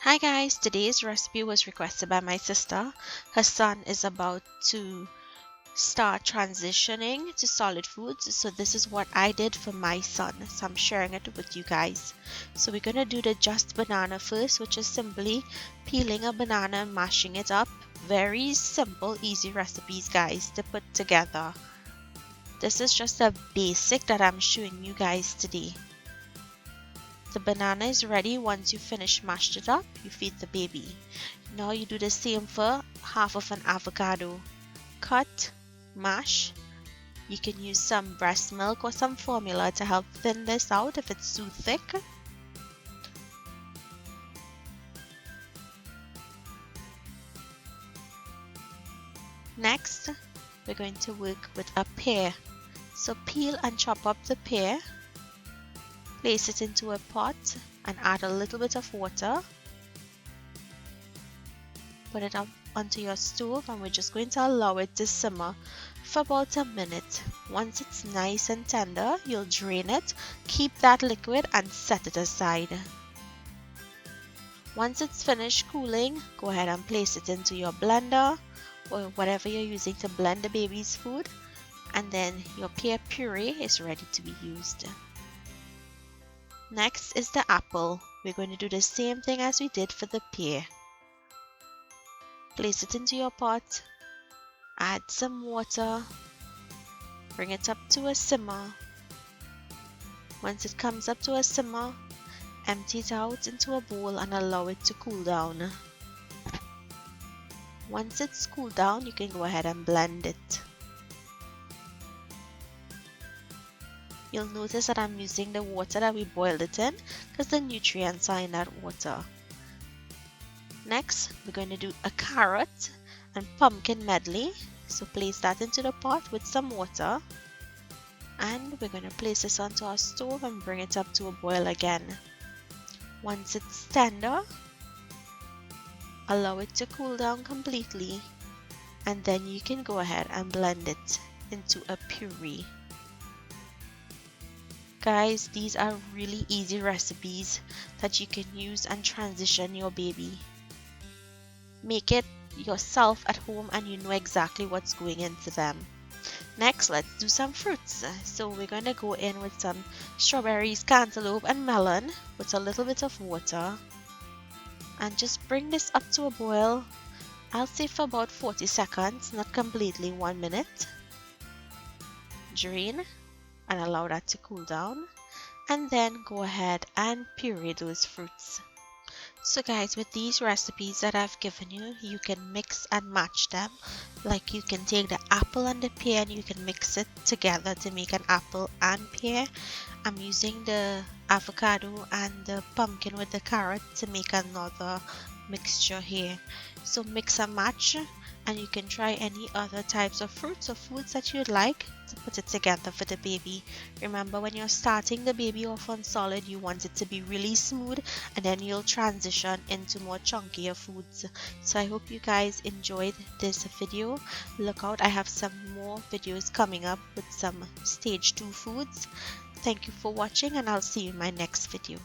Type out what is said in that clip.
Hi guys, today's recipe was requested by my sister. Her son is about to start transitioning to solid foods, so this is what I did for my son, so I'm sharing it with you guys. So we're gonna do the just banana first, which is simply peeling a banana and mashing it up. Very simple, easy recipes guys to put together. This is just a basic that I'm showing you guys today. The banana is ready. Once you finish mashed it up, you feed the baby. Now you do the same for half of an avocado. Cut, mash. You can use some breast milk or some formula to help thin this out if it's too thick. Next, we're going to work with a pear. So peel and chop up the pear. Place it into a pot and add a little bit of water. Put it up onto your stove and we're just going to allow it to simmer for about a minute. Once it's nice and tender, you'll drain it, keep that liquid and set it aside. Once it's finished cooling, go ahead and place it into your blender or whatever you're using to blend the baby's food, and then your pear puree is ready to be used. Next is the apple. We're going to do the same thing as we did for the pear. Place it into your pot, add some water, bring it up to a simmer. Once it comes up to a simmer, empty it out into a bowl and allow it to cool down. Once it's cooled down, you can go ahead and blend it. You'll notice that I'm using the water that we boiled it in because the nutrients are in that water. Next, we're going to do a carrot and pumpkin medley. So place that into the pot with some water. And we're going to place this onto our stove and bring it up to a boil again. Once it's tender, allow it to cool down completely. And then you can go ahead and blend it into a puree. Guys, these are really easy recipes that you can use and transition your baby. Make it yourself at home and you know exactly what's going into them. Next, let's do some fruits. So we're going to go in with some strawberries, cantaloupe and melon with a little bit of water. And just bring this up to a boil. I'll say for about 40 seconds, not completely 1 minute. Drain and allow that to cool down, and then go ahead and puree those fruits. So guys, with these recipes that I've given you, you can mix and match them. Like you can take the apple and the pear and you can mix it together to make an apple and pear. I'm using the avocado and the pumpkin with the carrot to make another mixture here. So mix and match, and you can try any other types of fruits or foods that you'd like to put it together for the baby. Remember, when you're starting the baby off on solid, you want it to be really smooth, and then you'll transition into more chunkier foods. So I hope you guys enjoyed this video. Look out, I have some more videos coming up with some stage 2 foods. Thank you for watching and I'll see you in my next video.